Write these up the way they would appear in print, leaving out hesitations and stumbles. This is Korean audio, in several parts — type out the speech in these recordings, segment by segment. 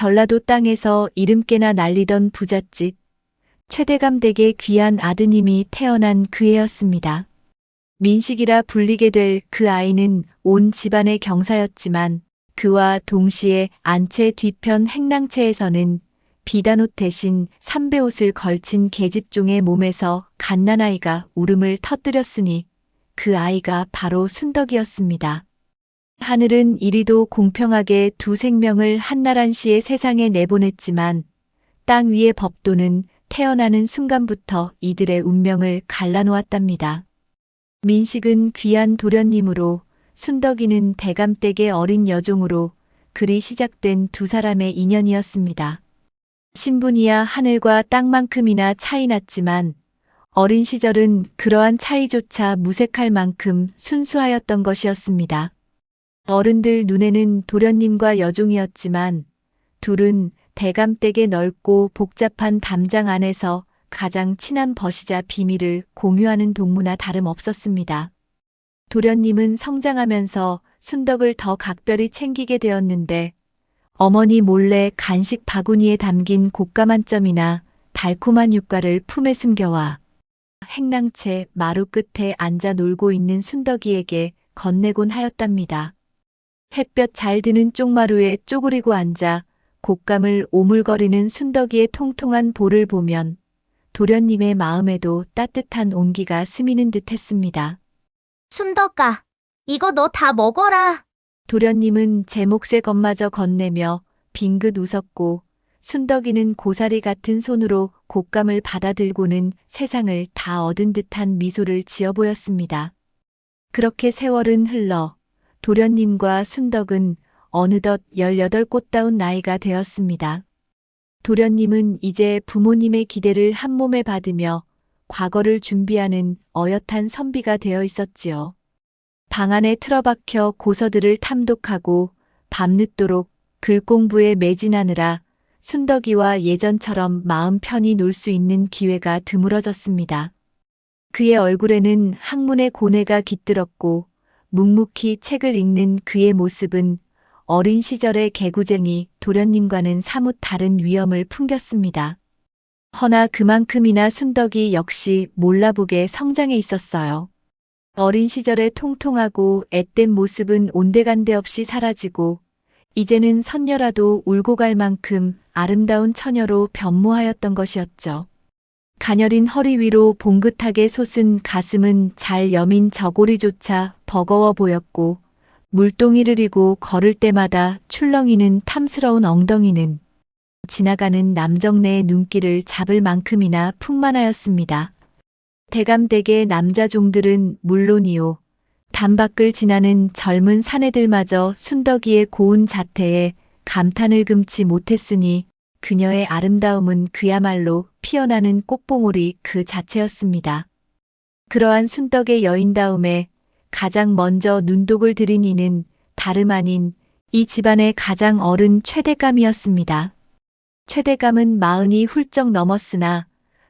전라도 땅에서 이름께나 날리던 부잣집, 최대감 댁의 귀한 아드님이 태어난 그 해였습니다. 민식이라 불리게 될 그 아이는 온 집안의 경사였지만 그와 동시에 안채 뒤편 행랑채에서는 비단옷 대신 삼배옷을 걸친 계집종의 몸에서 갓난아이가 울음을 터뜨렸으니 그 아이가 바로 순덕이었습니다. 하늘은 이리도 공평하게 두 생명을 한나란시에 세상에 내보냈지만 땅 위의 법도는 태어나는 순간부터 이들의 운명을 갈라놓았답니다. 민식은 귀한 도련님으로, 순덕이는 대감댁의 어린 여종으로 그리 시작된 두 사람의 인연이었습니다. 신분이야 하늘과 땅만큼이나 차이 났지만 어린 시절은 그러한 차이조차 무색할 만큼 순수하였던 것이었습니다. 어른들 눈에는 도련님과 여종이었지만 둘은 대감댁의 넓고 복잡한 담장 안에서 가장 친한 벗이자 비밀을 공유하는 동무나 다름없었습니다. 도련님은 성장하면서 순덕을 더 각별히 챙기게 되었는데 어머니 몰래 간식 바구니에 담긴 곶감 한 점이나 달콤한 육과를 품에 숨겨와 행랑채 마루 끝에 앉아 놀고 있는 순덕이에게 건네곤 하였답니다. 햇볕 잘 드는 쪽마루에 쪼그리고 앉아 곶감을 오물거리는 순덕이의 통통한 볼을 보면 도련님의 마음에도 따뜻한 온기가 스미는 듯 했습니다. 순덕아, 이거 너 다 먹어라. 도련님은 제 몫의 것마저 건네며 빙긋 웃었고 순덕이는 고사리 같은 손으로 곶감을 받아들고는 세상을 다 얻은 듯한 미소를 지어 보였습니다. 그렇게 세월은 흘러 도련님과 순덕은 어느덧 18꽃다운 나이가 되었습니다. 도련님은 이제 부모님의 기대를 한 몸에 받으며 과거를 준비하는 어엿한 선비가 되어 있었지요. 방 안에 틀어박혀 고서들을 탐독하고 밤늦도록 글 공부에 매진하느라 순덕이와 예전처럼 마음 편히 놀 수 있는 기회가 드물어졌습니다. 그의 얼굴에는 학문의 고뇌가 깃들었고 묵묵히 책을 읽는 그의 모습은 어린 시절의 개구쟁이 도련님과는 사뭇 다른 위엄을 풍겼습니다. 허나 그만큼이나 순덕이 역시 몰라보게 성장해 있었어요. 어린 시절의 통통하고 앳된 모습은 온데간데 없이 사라지고 이제는 선녀라도 울고 갈 만큼 아름다운 처녀로 변모하였던 것이었죠. 가녀린 허리 위로 봉긋하게 솟은 가슴은 잘 여민 저고리조차 버거워 보였고 물동이를 이고 걸을 때마다 출렁이는 탐스러운 엉덩이는 지나가는 남정네의 눈길을 잡을 만큼이나 풍만하였습니다. 대감댁의 남자 종들은 물론이요, 담밖을 지나는 젊은 사내들마저 순덕이의 고운 자태에 감탄을 금치 못했으니 그녀의 아름다움은 그야말로 피어나는 꽃봉오리 그 자체였습니다. 그러한 순덕의 여인다움에 가장 먼저 눈독을 들인 이는 다름 아닌 이 집안의 가장 어른 최대감이었습니다. 최대감은 40이 훌쩍 넘었으나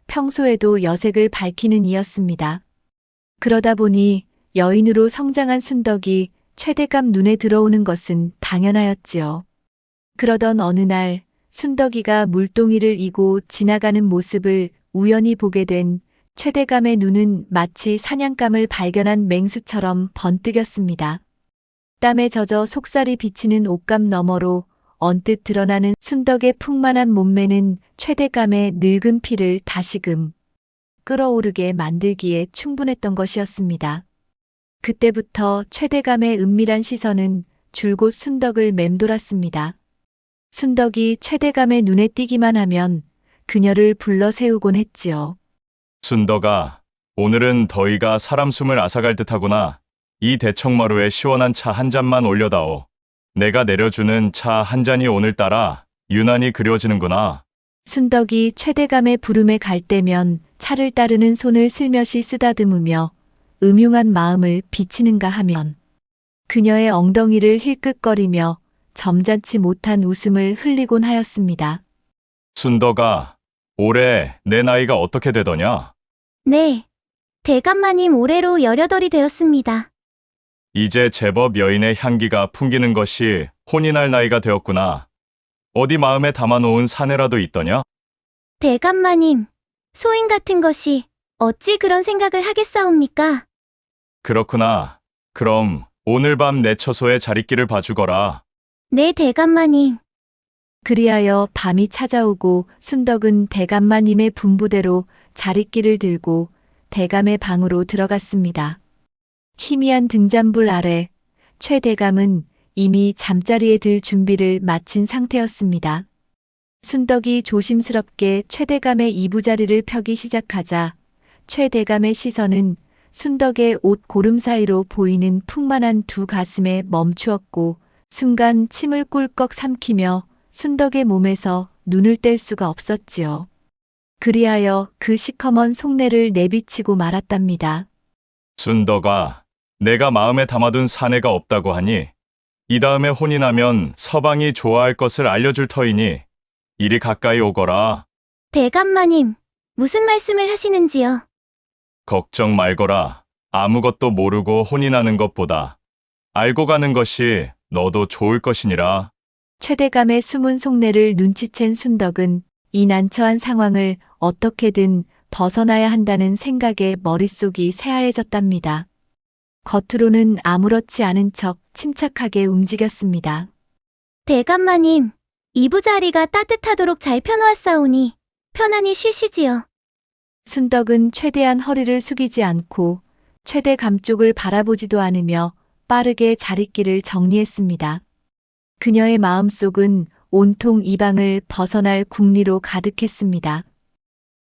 평소에도 여색을 밝히는 이였습니다. 그러다 보니 여인으로 성장한 순덕이 최대감 눈에 들어오는 것은 당연하였지요. 그러던 어느 날 순덕이가 물동이를 이고 지나가는 모습을 우연히 보게 된 최대감의 눈은 마치 사냥감을 발견한 맹수처럼 번뜩였습니다. 땀에 젖어 속살이 비치는 옷감 너머로 언뜻 드러나는 순덕의 풍만한 몸매는 최대감의 늙은 피를 다시금 끓어오르게 만들기에 충분했던 것이었습니다. 그때부터 최대감의 은밀한 시선은 줄곧 순덕을 맴돌았습니다. 순덕이 최대감의 눈에 띄기만 하면 그녀를 불러 세우곤 했지요. 순덕아, 오늘은 더위가 사람 숨을 앗아갈 듯하구나. 이 대청마루에 시원한 차 한 잔만 올려다오. 내가 내려주는 차 한 잔이 오늘따라 유난히 그려지는구나. 순덕이 최대감의 부름에 갈 때면 차를 따르는 손을 슬며시 쓰다듬으며 음흉한 마음을 비치는가 하면 그녀의 엉덩이를 힐끗거리며 점잖지 못한 웃음을 흘리곤 하였습니다. 순덕아, 올해 내 나이가 어떻게 되더냐? 네, 대감마님 올해로 18이 되었습니다. 이제 제법 여인의 향기가 풍기는 것이 혼이 날 나이가 되었구나. 어디 마음에 담아놓은 사내라도 있더냐? 대감마님, 소인 같은 것이 어찌 그런 생각을 하겠사옵니까? 그렇구나. 그럼 오늘 밤 내 처소에 자리끼를 봐주거라. 네, 대감마님. 그리하여 밤이 찾아오고 순덕은 대감마님의 분부대로 자릿길을 들고 대감의 방으로 들어갔습니다. 희미한 등잔불 아래 최 대감은 이미 잠자리에 들 준비를 마친 상태였습니다. 순덕이 조심스럽게 최 대감의 이부자리를 펴기 시작하자 최 대감의 시선은 순덕의 옷 고름 사이로 보이는 풍만한 두 가슴에 멈추었고 순간 침을 꿀꺽 삼키며 순덕의 몸에서 눈을 뗄 수가 없었지요. 그리하여 그 시커먼 속내를 내비치고 말았답니다. 순덕아, 내가 마음에 담아둔 사내가 없다고 하니 이 다음에 혼이 나면 서방이 좋아할 것을 알려줄 터이니 이리 가까이 오거라. 대감마님, 무슨 말씀을 하시는지요? 걱정 말거라. 아무것도 모르고 혼이 나는 것보다 알고 가는 것이 너도 좋을 것이니라. 최 대감의 숨은 속내를 눈치챈 순덕은 이 난처한 상황을 어떻게든 벗어나야 한다는 생각에 머릿속이 새하얘졌답니다. 겉으로는 아무렇지 않은 척 침착하게 움직였습니다. 대감마님, 이부자리가 따뜻하도록 잘 펴놓았사오니 편안히 쉬시지요. 순덕은 최대한 허리를 숙이지 않고 최대 감쪽을 바라보지도 않으며 빠르게 자릿길을 정리했습니다. 그녀의 마음속은 온통 이 방을 벗어날 궁리로 가득했습니다.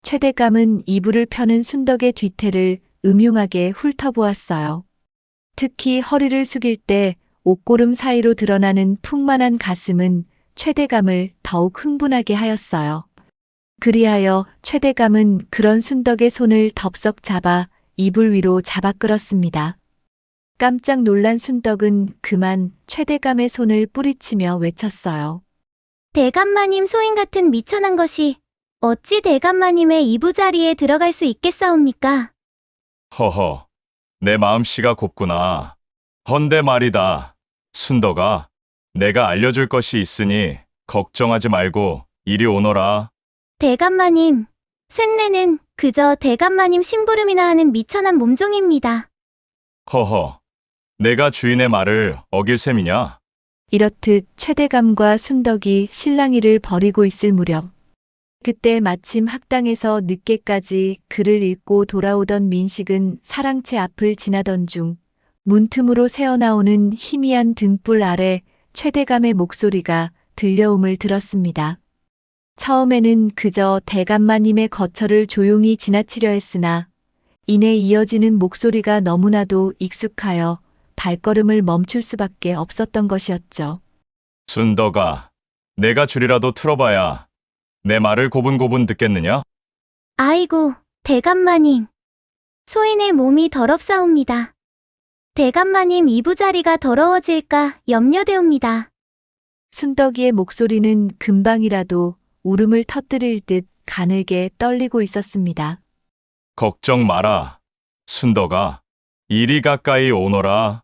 최대감은 이불을 펴는 순덕의 뒤태를 음흉하게 훑어보았어요. 특히 허리를 숙일 때 옷고름 사이로 드러나는 풍만한 가슴은 최대감을 더욱 흥분하게 하였어요. 그리하여 최대감은 그런 순덕의 손을 덥석 잡아 이불 위로 잡아 끌었습니다. 깜짝 놀란 순덕은 그만 최대감의 손을 뿌리치며 외쳤어요. 대감마님 소인 같은 미천한 것이 어찌 대감마님의 이부자리에 들어갈 수 있겠사옵니까? 허허, 내 마음씨가 곱구나. 헌데 말이다. 순덕아, 내가 알려줄 것이 있으니 걱정하지 말고 이리 오너라. 대감마님, 쇳내는 그저 대감마님 심부름이나 하는 미천한 몸종입니다. 허허, 내가 주인의 말을 어길 셈이냐? 이렇듯 최대감과 순덕이 실랑이를 벌이고 있을 무렵 그때 마침 학당에서 늦게까지 글을 읽고 돌아오던 민식은 사랑채 앞을 지나던 중 문틈으로 새어나오는 희미한 등불 아래 최대감의 목소리가 들려옴을 들었습니다. 처음에는 그저 대감마님의 거처를 조용히 지나치려 했으나 이내 이어지는 목소리가 너무나도 익숙하여 발걸음을 멈출 수밖에 없었던 것이었죠. 순덕아, 내가 줄이라도 틀어봐야 내 말을 고분고분 듣겠느냐? 아이고, 대감마님. 소인의 몸이 더럽사옵니다. 대감마님 이부자리가 더러워질까 염려되옵니다. 순덕이의 목소리는 금방이라도 울음을 터뜨릴 듯 가늘게 떨리고 있었습니다. 걱정 마라. 순덕아, 이리 가까이 오너라.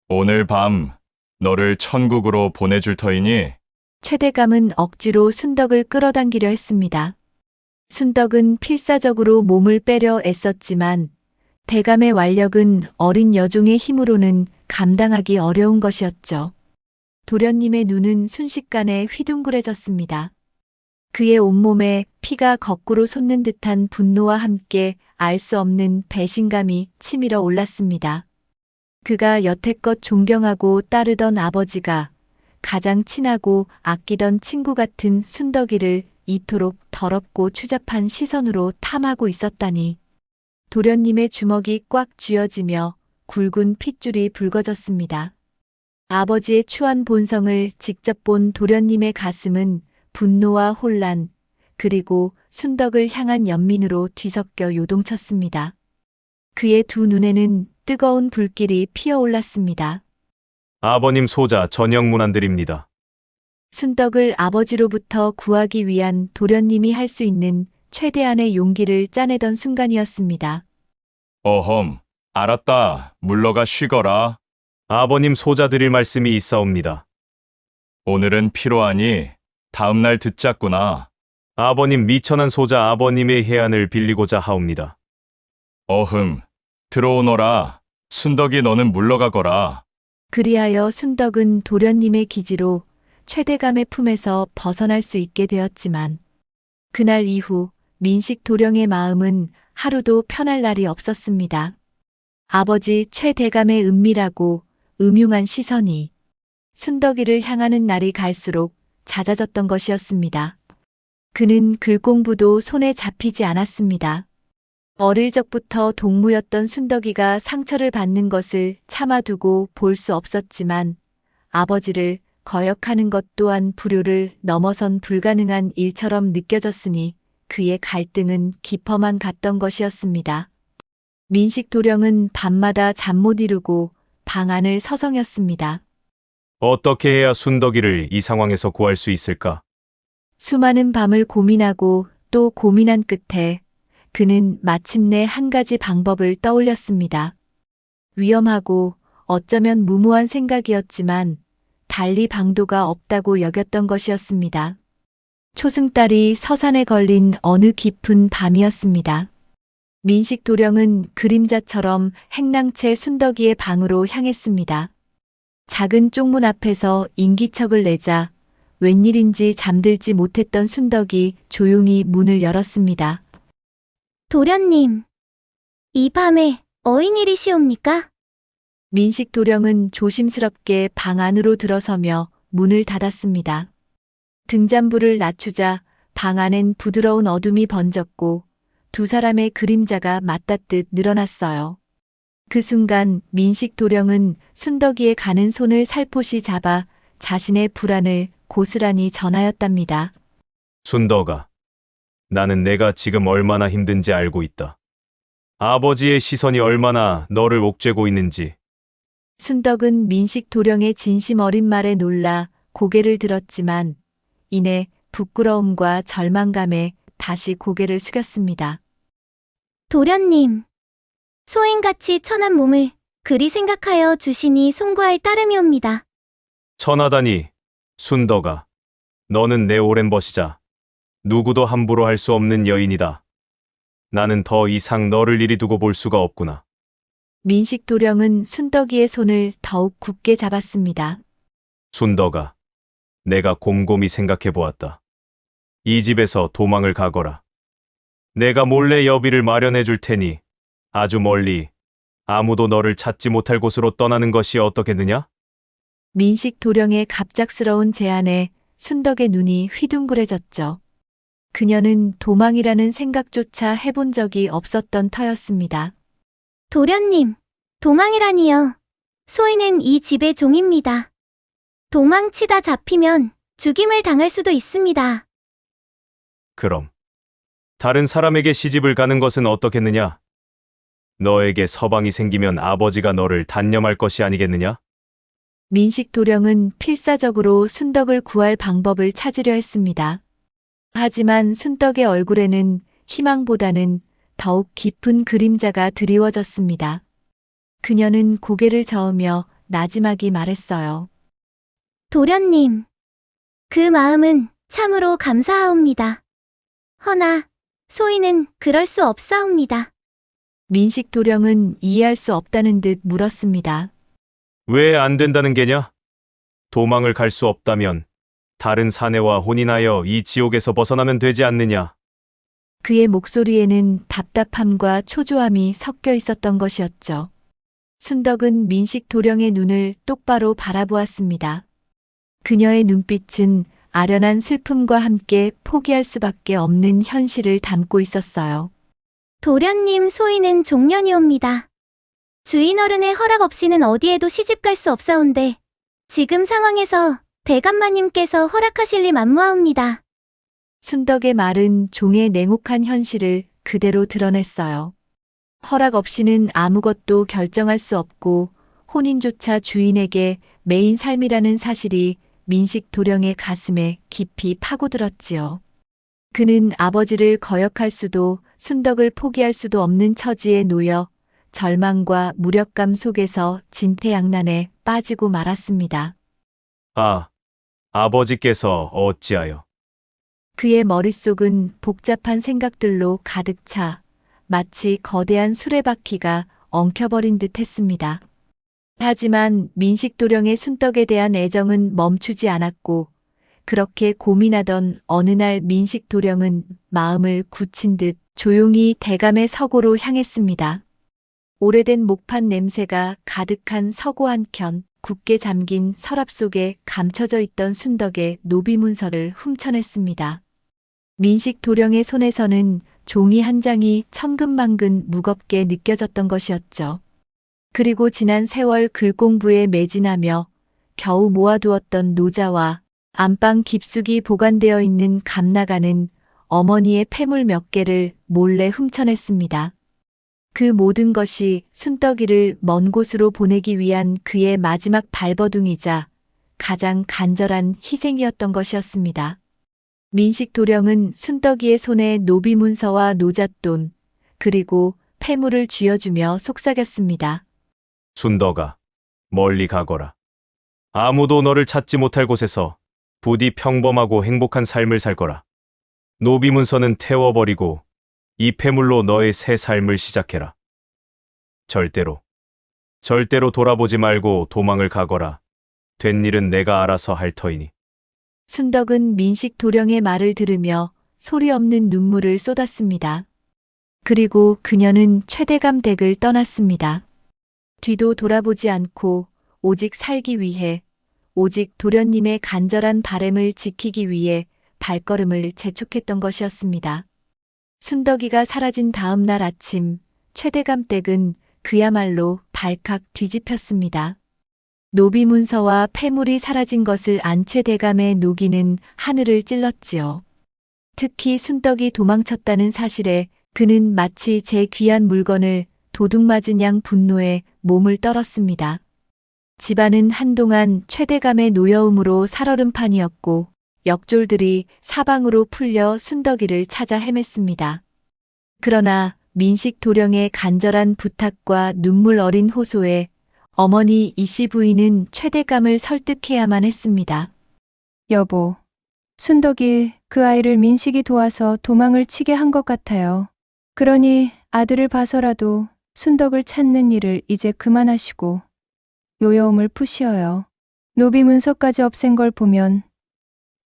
오늘 밤 너를 천국으로 보내줄 터이니 최대감은 억지로 순덕을 끌어당기려 했습니다. 순덕은 필사적으로 몸을 빼려 애썼지만 대감의 완력은 어린 여종의 힘으로는 감당하기 어려운 것이었죠. 도련님의 눈은 순식간에 휘둥그레졌습니다. 그의 온몸에 피가 거꾸로 솟는 듯한 분노와 함께 알 수 없는 배신감이 치밀어 올랐습니다. 그가 여태껏 존경하고 따르던 아버지가 가장 친하고 아끼던 친구 같은 순덕이를 이토록 더럽고 추잡한 시선으로 탐하고 있었다니. 도련님의 주먹이 꽉 쥐어지며 굵은 핏줄이 붉어졌습니다. 아버지의 추한 본성을 직접 본 도련님의 가슴은 분노와 혼란, 그리고 순덕을 향한 연민으로 뒤섞여 요동쳤습니다. 그의 두 눈에는 뜨거운 불길이 피어올랐습니다. 아버님 소자 전영문안드립니다. 순덕을 아버지로부터 구하기 위한 도련님이 할 수 있는 최대한의 용기를 짜내던 순간이었습니다. 어험, 알았다. 물러가 쉬거라. 아버님 소자 드릴 말씀이 있사옵니다. 오늘은 피로하니 다음날 듣자꾸나. 아버님 미천한 소자 아버님의 해안을 빌리고자 하옵니다. 어흠, 들어오너라. 순덕이 너는 물러가거라. 그리하여 순덕은 도련님의 기지로 최대감의 품에서 벗어날 수 있게 되었지만 그날 이후 민식 도령의 마음은 하루도 편할 날이 없었습니다. 아버지 최대감의 은밀하고 음흉한 시선이 순덕이를 향하는 날이 갈수록 잦아졌던 것이었습니다. 그는 글공부도 손에 잡히지 않았습니다. 어릴 적부터 동무였던 순덕이가 상처를 받는 것을 참아두고 볼 수 없었지만 아버지를 거역하는 것 또한 불효를 넘어선 불가능한 일처럼 느껴졌으니 그의 갈등은 깊어만 갔던 것이었습니다. 민식 도령은 밤마다 잠 못 이루고 방 안을 서성였습니다. 어떻게 해야 순덕이를 이 상황에서 구할 수 있을까? 수많은 밤을 고민하고 또 고민한 끝에 그는 마침내 한 가지 방법을 떠올렸습니다. 위험하고 어쩌면 무모한 생각이었지만 달리 방도가 없다고 여겼던 것이었습니다. 초승달이 서산에 걸린 어느 깊은 밤이었습니다. 민식 도령은 그림자처럼 행랑채 순덕이의 방으로 향했습니다. 작은 쪽문 앞에서 인기척을 내자 웬일인지 잠들지 못했던 순덕이 조용히 문을 열었습니다. 도련님, 이 밤에 어인일이시옵니까? 민식 도령은 조심스럽게 방 안으로 들어서며 문을 닫았습니다. 등잔불을 낮추자 방 안엔 부드러운 어둠이 번졌고 두 사람의 그림자가 맞닿듯 늘어났어요. 그 순간 민식 도령은 순덕이의 가는 손을 살포시 잡아 자신의 불안을 고스란히 전하였답니다. 순덕아, 나는 내가 지금 얼마나 힘든지 알고 있다. 아버지의 시선이 얼마나 너를 옥죄고 있는지. 순덕은 민식 도령의 진심 어린 말에 놀라 고개를 들었지만 이내 부끄러움과 절망감에 다시 고개를 숙였습니다. 도련님, 소인같이 천한 몸을 그리 생각하여 주시니 송구할 따름이옵니다. 천하다니, 순덕아, 너는 내 오랜 벗이자 누구도 함부로 할 수 없는 여인이다. 나는 더 이상 너를 이리 두고 볼 수가 없구나. 민식 도령은 순덕이의 손을 더욱 굳게 잡았습니다. 순덕아, 내가 곰곰이 생각해 보았다. 이 집에서 도망을 가거라. 내가 몰래 여비를 마련해 줄 테니 아주 멀리 아무도 너를 찾지 못할 곳으로 떠나는 것이 어떻겠느냐? 민식 도령의 갑작스러운 제안에 순덕의 눈이 휘둥그레졌죠. 그녀는 도망이라는 생각조차 해본 적이 없었던 터였습니다. 도련님, 도망이라니요. 소인은 이 집의 종입니다. 도망치다 잡히면 죽임을 당할 수도 있습니다. 그럼 다른 사람에게 시집을 가는 것은 어떻겠느냐? 너에게 서방이 생기면 아버지가 너를 단념할 것이 아니겠느냐? 민식 도령은 필사적으로 순덕을 구할 방법을 찾으려 했습니다. 하지만 순덕의 얼굴에는 희망보다는 더욱 깊은 그림자가 드리워졌습니다. 그녀는 고개를 저으며 나지막이 말했어요. 도련님, 그 마음은 참으로 감사하옵니다. 허나 소인은 그럴 수 없사옵니다. 민식 도령은 이해할 수 없다는 듯 물었습니다. 왜 안 된다는 게냐? 도망을 갈 수 없다면 다른 사내와 혼인하여 이 지옥에서 벗어나면 되지 않느냐? 그의 목소리에는 답답함과 초조함이 섞여 있었던 것이었죠. 순덕은 민식 도령의 눈을 똑바로 바라보았습니다. 그녀의 눈빛은 아련한 슬픔과 함께 포기할 수밖에 없는 현실을 담고 있었어요. 도련님, 소인은 종년이옵니다. 주인 어른의 허락 없이는 어디에도 시집갈 수 없사온데 지금 상황에서 대감마님께서 허락하실 리 만무하옵니다. 순덕의 말은 종의 냉혹한 현실을 그대로 드러냈어요. 허락 없이는 아무것도 결정할 수 없고 혼인조차 주인에게 매인 삶이라는 사실이 민식 도령의 가슴에 깊이 파고들었지요. 그는 아버지를 거역할 수도 순덕을 포기할 수도 없는 처지에 놓여 절망과 무력감 속에서 진퇴양난에 빠지고 말았습니다. 아, 아버지께서 어찌하여 그의 머릿속은 복잡한 생각들로 가득 차 마치 거대한 수레바퀴가 엉켜버린 듯 했습니다. 하지만 민식도령의 순떡에 대한 애정은 멈추지 않았고 그렇게 고민하던 어느 날 민식도령은 마음을 굳힌 듯 조용히 대감의 서고로 향했습니다. 오래된 목판 냄새가 가득한 서고 한켠 굳게 잠긴 서랍 속에 감춰져 있던 순덕의 노비문서를 훔쳐냈습니다. 민식도령의 손에서는 종이 한 장이 천근만근 무겁게 느껴졌던 것이었죠. 그리고 지난 세월 글공부에 매진하며 겨우 모아두었던 노자와 안방 깊숙이 보관되어 있는 감나가는 어머니의 폐물 몇 개를 몰래 훔쳐냈습니다. 그 모든 것이 순덕이를 먼 곳으로 보내기 위한 그의 마지막 발버둥이자 가장 간절한 희생이었던 것이었습니다. 민식도령은 순덕이의 손에 노비문서와 노잣돈, 그리고 폐물을 쥐어주며 속삭였습니다. 순덕아, 멀리 가거라. 아무도 너를 찾지 못할 곳에서 부디 평범하고 행복한 삶을 살 거라. 노비문서는 태워버리고 이 폐물로 너의 새 삶을 시작해라. 절대로 돌아보지 말고 도망을 가거라. 된 일은 내가 알아서 할 터이니. 순덕은 민식도령의 말을 들으며 소리 없는 눈물을 쏟았습니다. 그리고 그녀는 최대감 댁을 떠났습니다. 뒤도 돌아보지 않고 오직 살기 위해, 오직 도련님의 간절한 바램을 지키기 위해 발걸음을 재촉했던 것이었습니다. 순덕이가 사라진 다음 날 아침, 최대감 댁은 그야말로 발칵 뒤집혔습니다. 노비문서와 폐물이 사라진 것을 안 최대감의 노기는 하늘을 찔렀지요. 특히 순덕이 도망쳤다는 사실에 그는 마치 제 귀한 물건을 도둑맞은 양 분노에 몸을 떨었습니다. 집안은 한동안 최대감의 노여움으로 살얼음판이었고 역졸들이 사방으로 풀려 순덕이를 찾아 헤맸습니다. 그러나 민식도령의 간절한 부탁과 눈물 어린 호소에 어머니 이씨 부인은 최대감을 설득해야만 했습니다. 여보, 순덕이 그 아이를 민식이 도와서 도망을 치게 한 것 같아요. 그러니 아들을 봐서라도 순덕을 찾는 일을 이제 그만하시고 요여움을 푸시어요. 노비 문서까지 없앤 걸 보면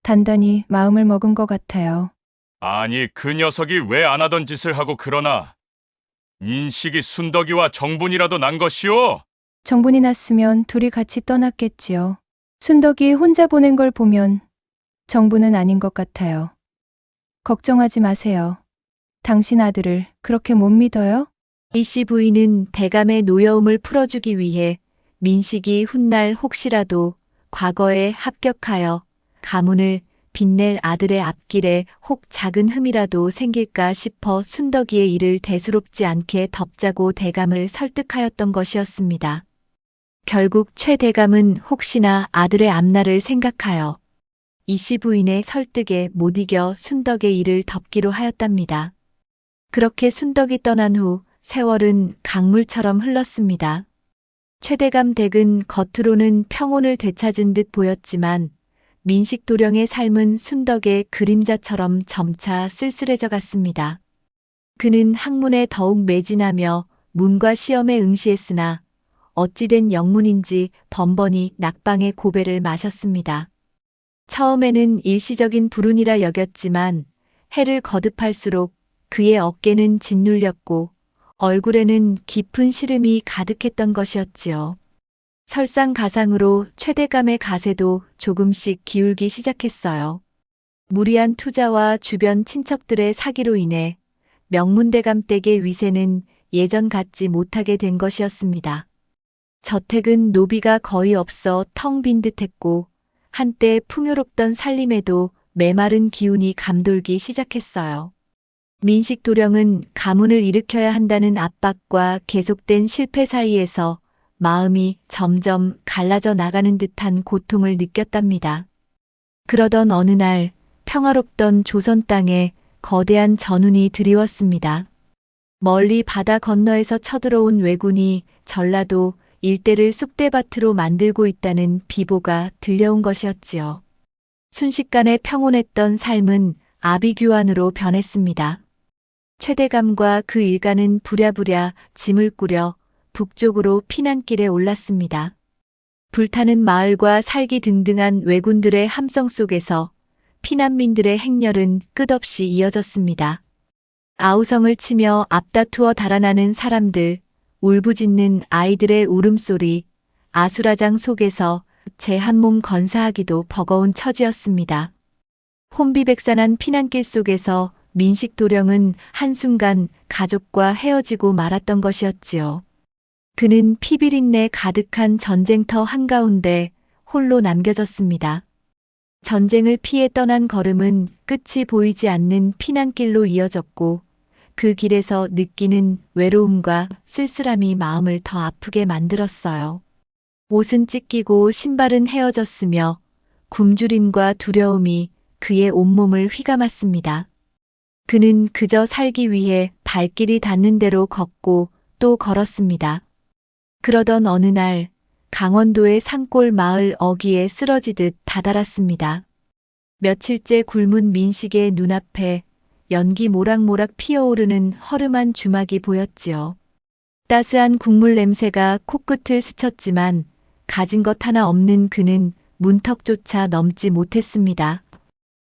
단단히 마음을 먹은 것 같아요. 아니, 그 녀석이 왜 안 하던 짓을 하고 그러나? 민식이 순덕이와 정분이라도 난 것이오? 정분이 났으면 둘이 같이 떠났겠지요. 순덕이 혼자 보낸 걸 보면 정분은 아닌 것 같아요. 걱정하지 마세요. 당신 아들을 그렇게 못 믿어요? 이씨 부인은 대감의 노여움을 풀어주기 위해 민식이 훗날 혹시라도 과거에 합격하여 가문을 빛낼 아들의 앞길에 혹 작은 흠이라도 생길까 싶어 순덕이의 일을 대수롭지 않게 덮자고 대감을 설득하였던 것이었습니다. 결국 최 대감은 혹시나 아들의 앞날을 생각하여 이씨 부인의 설득에 못 이겨 순덕의 일을 덮기로 하였답니다. 그렇게 순덕이 떠난 후 세월은 강물처럼 흘렀습니다. 최대감 댁은 겉으로는 평온을 되찾은 듯 보였지만 민식도령의 삶은 순덕의 그림자처럼 점차 쓸쓸해져 갔습니다. 그는 학문에 더욱 매진하며 문과 시험에 응시했으나 어찌된 영문인지 번번이 낙방의 고배를 마셨습니다. 처음에는 일시적인 불운이라 여겼지만 해를 거듭할수록 그의 어깨는 짓눌렸고 얼굴에는 깊은 시름이 가득했던 것이었지요. 설상가상으로 최대감의 가세도 조금씩 기울기 시작했어요. 무리한 투자와 주변 친척들의 사기로 인해 명문대감 댁의 위세는 예전 같지 못하게 된 것이었습니다. 저택은 노비가 거의 없어 텅 빈 듯했고 한때 풍요롭던 살림에도 메마른 기운이 감돌기 시작했어요. 민식도령은 가문을 일으켜야 한다는 압박과 계속된 실패 사이에서 마음이 점점 갈라져 나가는 듯한 고통을 느꼈답니다. 그러던 어느 날 평화롭던 조선 땅에 거대한 전운이 드리웠습니다. 멀리 바다 건너에서 쳐들어온 왜군이 전라도 일대를 쑥대밭으로 만들고 있다는 비보가 들려온 것이었지요. 순식간에 평온했던 삶은 아비규환으로 변했습니다. 최대감과 그 일가는 부랴부랴 짐을 꾸려 북쪽으로 피난길에 올랐습니다. 불타는 마을과 살기 등등한 왜군들의 함성 속에서 피난민들의 행렬은 끝없이 이어졌습니다. 아우성을 치며 앞다투어 달아나는 사람들, 울부짖는 아이들의 울음소리, 아수라장 속에서 제 한 몸 건사하기도 버거운 처지였습니다. 혼비백산한 피난길 속에서 민식도령은 한순간 가족과 헤어지고 말았던 것이었지요. 그는 피비린내 가득한 전쟁터 한가운데 홀로 남겨졌습니다. 전쟁을 피해 떠난 걸음은 끝이 보이지 않는 피난길로 이어졌고 그 길에서 느끼는 외로움과 쓸쓸함이 마음을 더 아프게 만들었어요. 옷은 찢기고 신발은 헤어졌으며 굶주림과 두려움이 그의 온몸을 휘감았습니다. 그는 그저 살기 위해 발길이 닿는 대로 걷고 또 걸었습니다. 그러던 어느 날 강원도의 산골 마을 어귀에 쓰러지듯 다다랐습니다. 며칠째 굶은 민식의 눈앞에 연기 모락모락 피어오르는 허름한 주막이 보였지요. 따스한 국물 냄새가 코끝을 스쳤지만 가진 것 하나 없는 그는 문턱조차 넘지 못했습니다.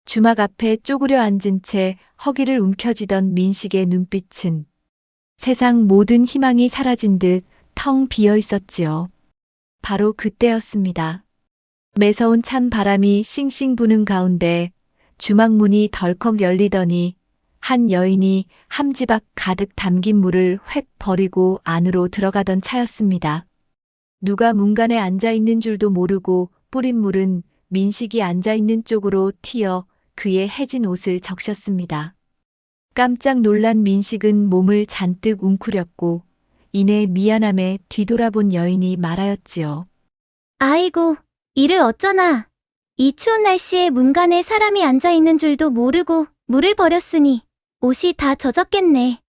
주막 앞에 쪼그려 앉은 채 허기를 움켜쥐던 민식의 눈빛은 세상 모든 희망이 사라진 듯 텅 비어 있었지요. 바로 그때였습니다. 매서운 찬 바람이 싱싱 부는 가운데 주막 문이 덜컥 열리더니 한 여인이 함지박 가득 담긴 물을 획 버리고 안으로 들어가던 차였습니다. 누가 문간에 앉아있는 줄도 모르고 뿌린 물은 민식이 앉아있는 쪽으로 튀어 그의 해진 옷을 적셨습니다. 깜짝 놀란 민식은 몸을 잔뜩 웅크렸고 이내 미안함에 뒤돌아본 여인이 말하였지요. 아이고, 이를 어쩌나. 이 추운 날씨에 문간에 사람이 앉아있는 줄도 모르고 물을 버렸으니 옷이 다 젖었겠네.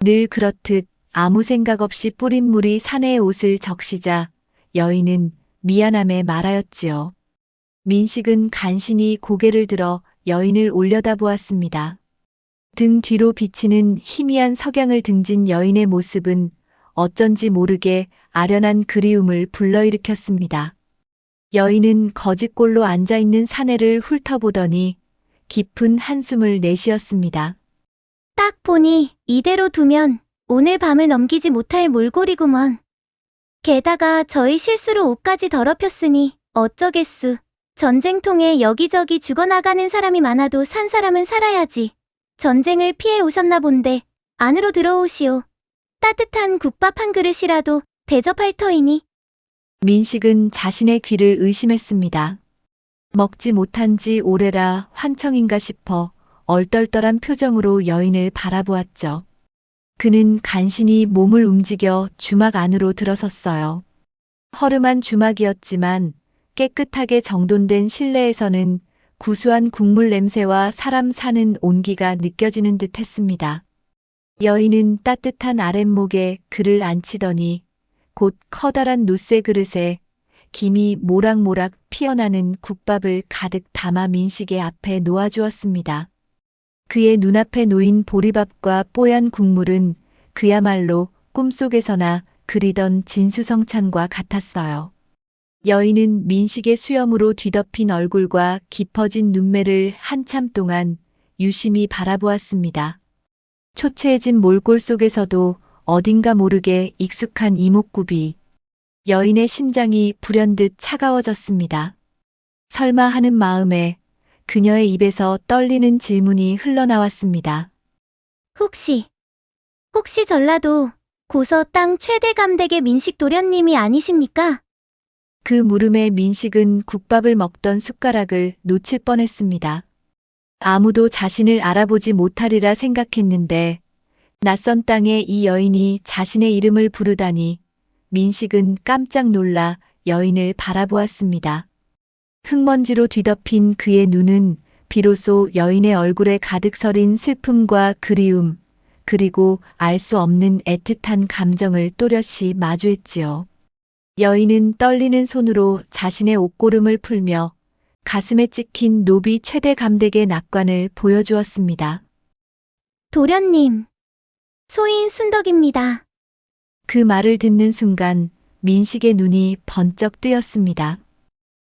늘 그렇듯 아무 생각 없이 뿌린 물이 사내의 옷을 적시자 여인은 미안함에 말하였지요. 민식은 간신히 고개를 들어 여인을 올려다보았습니다. 등 뒤로 비치는 희미한 석양을 등진 여인의 모습은 어쩐지 모르게 아련한 그리움을 불러일으켰습니다. 여인은 거짓골로 앉아있는 사내를 훑어보더니 깊은 한숨을 내쉬었습니다. 딱 보니 이대로 두면 오늘 밤을 넘기지 못할 몰골이구먼. 게다가 저희 실수로 옷까지 더럽혔으니 어쩌겠수. 전쟁통에 여기저기 죽어나가는 사람이 많아도 산 사람은 살아야지. 전쟁을 피해 오셨나 본데 안으로 들어오시오. 따뜻한 국밥 한 그릇이라도 대접할 터이니. 민식은 자신의 귀를 의심했습니다. 먹지 못한 지 오래라 환청인가 싶어 얼떨떨한 표정으로 여인을 바라보았죠. 그는 간신히 몸을 움직여 주막 안으로 들어섰어요. 허름한 주막이었지만 깨끗하게 정돈된 실내에서는 구수한 국물 냄새와 사람 사는 온기가 느껴지는 듯 했습니다. 여인은 따뜻한 아랫목에 그를 앉히더니 곧 커다란 놋새 그릇에 김이 모락모락 피어나는 국밥을 가득 담아 민식의 앞에 놓아주었습니다. 그의 눈앞에 놓인 보리밥과 뽀얀 국물은 그야말로 꿈속에서나 그리던 진수성찬과 같았어요. 여인은 민식의 수염으로 뒤덮인 얼굴과 깊어진 눈매를 한참 동안 유심히 바라보았습니다. 초췌해진 몰골 속에서도 어딘가 모르게 익숙한 이목구비. 여인의 심장이 불현듯 차가워졌습니다. 설마 하는 마음에 그녀의 입에서 떨리는 질문이 흘러나왔습니다. 혹시 전라도 고서 땅 최대감댁의 민식 도련님이 아니십니까? 그 물음에 민식은 국밥을 먹던 숟가락을 놓칠 뻔했습니다. 아무도 자신을 알아보지 못하리라 생각했는데 낯선 땅에 이 여인이 자신의 이름을 부르다니 민식은 깜짝 놀라 여인을 바라보았습니다. 흙먼지로 뒤덮인 그의 눈은 비로소 여인의 얼굴에 가득 서린 슬픔과 그리움, 그리고 알 수 없는 애틋한 감정을 또렷이 마주했지요. 여인은 떨리는 손으로 자신의 옷고름을 풀며 가슴에 찍힌 노비 최대 감댁의 낙관을 보여주었습니다. 도련님, 소인 순덕입니다. 그 말을 듣는 순간 민식의 눈이 번쩍 뜨였습니다.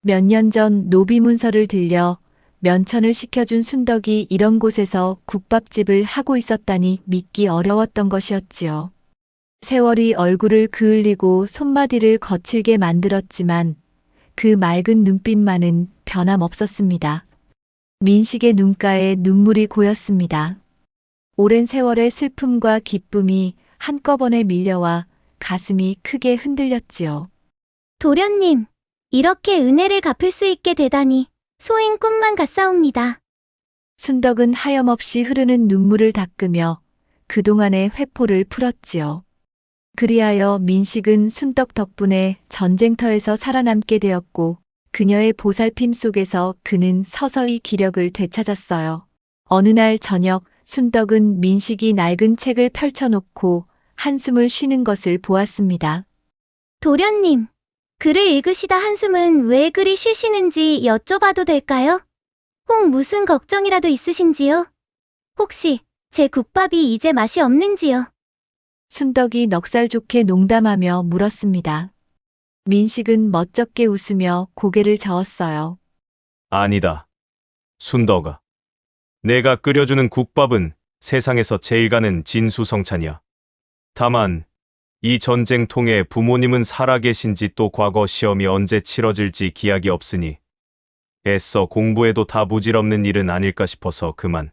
몇 년 전 노비 문서를 들려 면천을 시켜준 순덕이 이런 곳에서 국밥집을 하고 있었다니 믿기 어려웠던 것이었지요. 세월이 얼굴을 그을리고 손마디를 거칠게 만들었지만 그 맑은 눈빛만은 변함없었습니다. 민식의 눈가에 눈물이 고였습니다. 오랜 세월의 슬픔과 기쁨이 한꺼번에 밀려와 가슴이 크게 흔들렸지요. 도련님, 이렇게 은혜를 갚을 수 있게 되다니 소인 꿈만 같사옵니다. 순덕은 하염없이 흐르는 눈물을 닦으며 그동안의 회포를 풀었지요. 그리하여 민식은 순덕 덕분에 전쟁터에서 살아남게 되었고 그녀의 보살핌 속에서 그는 서서히 기력을 되찾았어요. 어느 날 저녁 순덕은 민식이 낡은 책을 펼쳐놓고 한숨을 쉬는 것을 보았습니다. 도련님, 글을 읽으시다 한숨은 왜 그리 쉬시는지 여쭤봐도 될까요? 혹 무슨 걱정이라도 있으신지요? 혹시 제 국밥이 이제 맛이 없는지요? 순덕이 넉살 좋게 농담하며 물었습니다. 민식은 멋쩍게 웃으며 고개를 저었어요. 아니다. 순덕아. 내가 끓여주는 국밥은 세상에서 제일 가는 진수성찬이야. 다만 이 전쟁 통해 부모님은 살아계신지 또 과거 시험이 언제 치러질지 기약이 없으니 애써 공부해도 다 부질없는 일은 아닐까 싶어서 그만.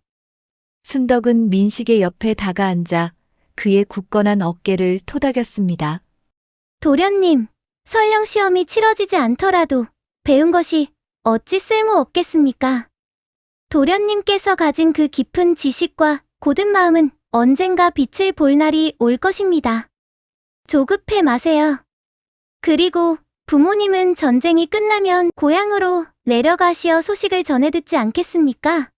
순덕은 민식의 옆에 다가앉아 그의 굳건한 어깨를 토닥였습니다. 도련님, 설령 시험이 치러지지 않더라도 배운 것이 어찌 쓸모 없겠습니까? 도련님께서 가진 그 깊은 지식과 고든 마음은 언젠가 빛을 볼 날이 올 것입니다. 조급해 마세요. 그리고 부모님은 전쟁이 끝나면 고향으로 내려가시어 소식을 전해 듣지 않겠습니까?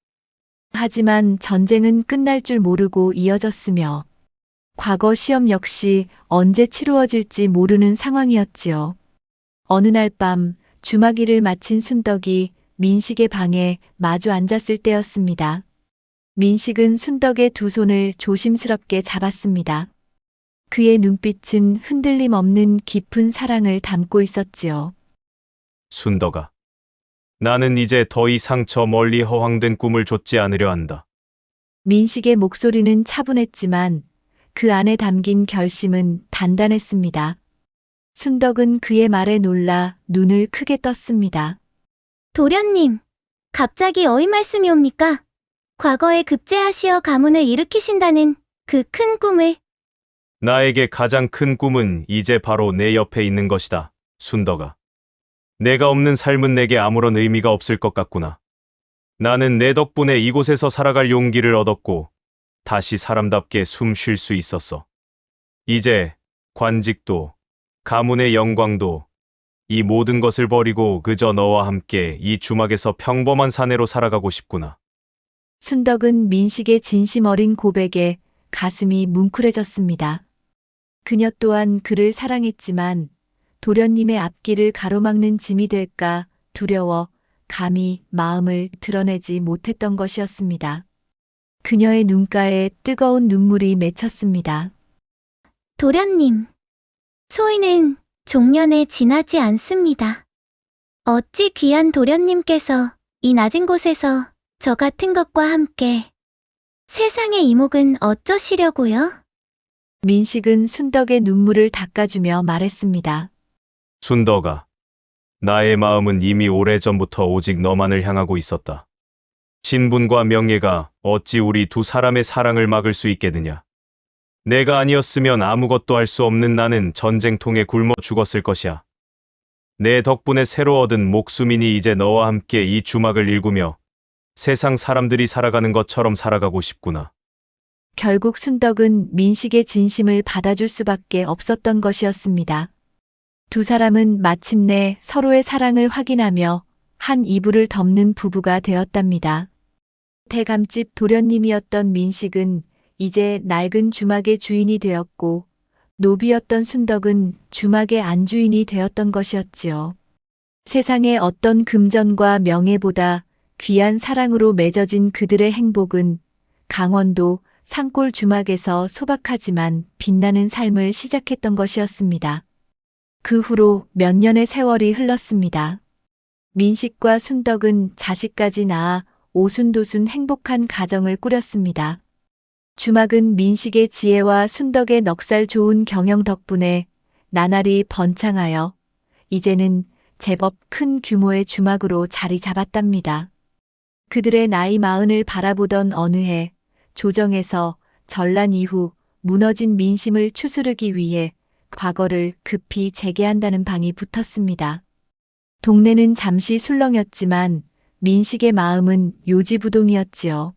하지만 전쟁은 끝날 줄 모르고 이어졌으며 과거 시험 역시 언제 치루어질지 모르는 상황이었지요. 어느 날 밤 주마기를 마친 순덕이 민식의 방에 마주 앉았을 때였습니다. 민식은 순덕의 두 손을 조심스럽게 잡았습니다. 그의 눈빛은 흔들림 없는 깊은 사랑을 담고 있었지요. 순덕아. 나는 이제 더 이상 저 멀리 허황된 꿈을 좇지 않으려 한다. 민식의 목소리는 차분했지만 그 안에 담긴 결심은 단단했습니다. 순덕은 그의 말에 놀라 눈을 크게 떴습니다. 도련님, 갑자기 어이 말씀이 옵니까? 과거에 급제하시어 가문을 일으키신다는 그 큰 꿈을. 나에게 가장 큰 꿈은 이제 바로 내 옆에 있는 것이다, 순덕아. 내가 없는 삶은 내게 아무런 의미가 없을 것 같구나. 나는 내 덕분에 이곳에서 살아갈 용기를 얻었고 다시 사람답게 숨 쉴 수 있었어. 이제 관직도, 가문의 영광도, 이 모든 것을 버리고 그저 너와 함께 이 주막에서 평범한 사내로 살아가고 싶구나. 순덕은 민식의 진심 어린 고백에 가슴이 뭉클해졌습니다. 그녀 또한 그를 사랑했지만 도련님의 앞길을 가로막는 짐이 될까 두려워 감히 마음을 드러내지 못했던 것이었습니다. 그녀의 눈가에 뜨거운 눈물이 맺혔습니다. 도련님, 소인은 종년에 지나지 않습니다. 어찌 귀한 도련님께서 이 낮은 곳에서 저 같은 것과 함께 세상의 이목은 어쩌시려고요? 민식은 순덕의 눈물을 닦아주며 말했습니다. 순덕아, 나의 마음은 이미 오래전부터 오직 너만을 향하고 있었다. 신분과 명예가 어찌 우리 두 사람의 사랑을 막을 수 있겠느냐. 내가 아니었으면 아무것도 할 수 없는 나는 전쟁통에 굶어 죽었을 것이야. 내 덕분에 새로 얻은 목숨이니 이제 너와 함께 이 주막을 일구며 세상 사람들이 살아가는 것처럼 살아가고 싶구나. 결국 순덕은 민식의 진심을 받아줄 수밖에 없었던 것이었습니다. 두 사람은 마침내 서로의 사랑을 확인하며 한 이불을 덮는 부부가 되었답니다. 대감집 도련님이었던 민식은 이제 낡은 주막의 주인이 되었고 노비였던 순덕은 주막의 안주인이 되었던 것이었지요. 세상의 어떤 금전과 명예보다 귀한 사랑으로 맺어진 그들의 행복은 강원도 산골 주막에서 소박하지만 빛나는 삶을 시작했던 것이었습니다. 그 후로 몇 년의 세월이 흘렀습니다. 민식과 순덕은 자식까지 낳아 오순도순 행복한 가정을 꾸렸습니다. 주막은 민식의 지혜와 순덕의 넉살 좋은 경영 덕분에 나날이 번창하여 이제는 제법 큰 규모의 주막으로 자리 잡았답니다. 그들의 나이 40을 바라보던 어느 해 조정에서 전란 이후 무너진 민심을 추스르기 위해 과거를 급히 재개한다는 방이 붙었습니다. 동네는 잠시 술렁였지만 민식의 마음은 요지부동이었지요.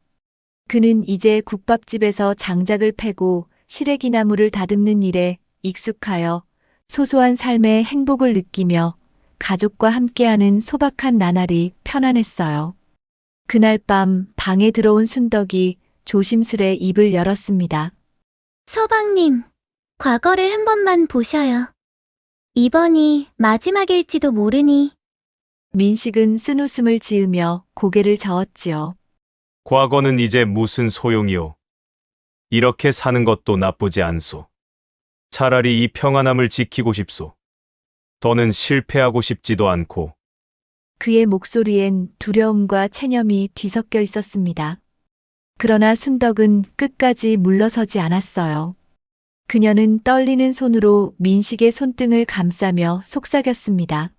그는 이제 국밥집에서 장작을 패고 시래기나무를 다듬는 일에 익숙하여 소소한 삶의 행복을 느끼며 가족과 함께하는 소박한 나날이 편안했어요. 그날 밤 방에 들어온 순덕이 조심스레 입을 열었습니다. 서방님, 과거를 한 번만 보셔요. 이번이 마지막일지도 모르니. 민식은 쓴웃음을 지으며 고개를 저었지요. 과거는 이제 무슨 소용이오. 이렇게 사는 것도 나쁘지 않소. 차라리 이 평안함을 지키고 싶소. 더는 실패하고 싶지도 않고. 그의 목소리엔 두려움과 체념이 뒤섞여 있었습니다. 그러나 순덕은 끝까지 물러서지 않았어요. 그녀는 떨리는 손으로 민식의 손등을 감싸며 속삭였습니다.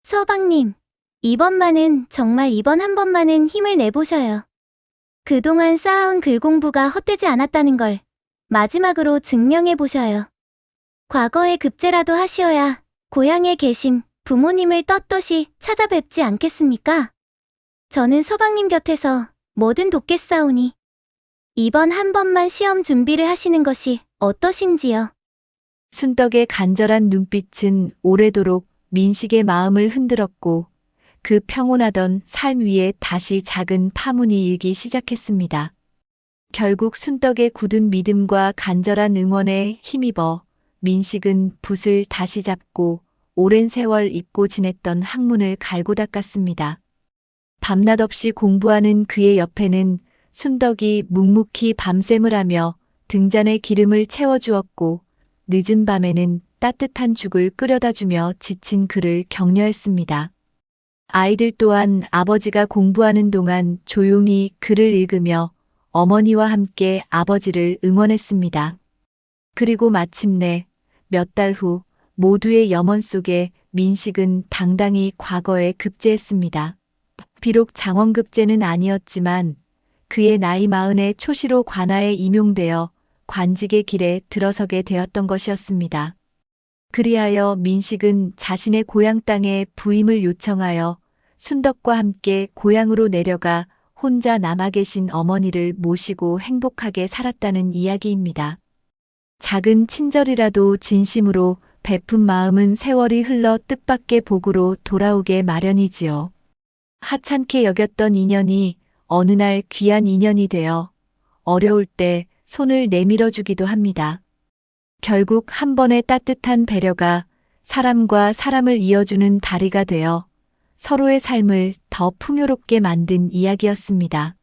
서방님, 이번만은 정말 이번 한 번만은 힘을 내보셔요. 그동안 쌓아온 글 공부가 헛되지 않았다는 걸 마지막으로 증명해 보셔요. 과거의 급제라도 하시어야 고향에 계신 부모님을 떳떳이 찾아뵙지 않겠습니까? 저는 서방님 곁에서 뭐든 돕겠사오니 이번 한 번만 시험 준비를 하시는 것이 어떠신지요? 순덕의 간절한 눈빛은 오래도록 민식의 마음을 흔들었고 그 평온하던 삶 위에 다시 작은 파문이 일기 시작했습니다. 결국 순덕의 굳은 믿음과 간절한 응원에 힘입어 민식은 붓을 다시 잡고 오랜 세월 잊고 지냈던 학문을 갈고 닦았습니다. 밤낮 없이 공부하는 그의 옆에는 순덕이 묵묵히 밤샘을 하며 등잔에 기름을 채워주었고 늦은 밤에는 따뜻한 죽을 끓여다 주며 지친 그를 격려했습니다. 아이들 또한 아버지가 공부하는 동안 조용히 글을 읽으며 어머니와 함께 아버지를 응원했습니다. 그리고 마침내 몇 달 후 모두의 염원 속에 민식은 당당히 과거에 급제했습니다. 비록 장원급제는 아니었지만 그의 나이 40에 초시로 관아에 임용되어 관직의 길에 들어서게 되었던 것이었습니다. 그리하여 민식은 자신의 고향 땅에 부임을 요청하여 순덕과 함께 고향으로 내려가 혼자 남아 계신 어머니를 모시고 행복하게 살았다는 이야기입니다. 작은 친절이라도 진심으로 베푼 마음은 세월이 흘러 뜻밖의 복으로 돌아오게 마련이지요. 하찮게 여겼던 인연이 어느 날 귀한 인연이 되어 어려울 때 손을 내밀어 주기도 합니다. 결국 한 번의 따뜻한 배려가 사람과 사람을 이어주는 다리가 되어 서로의 삶을 더 풍요롭게 만든 이야기였습니다.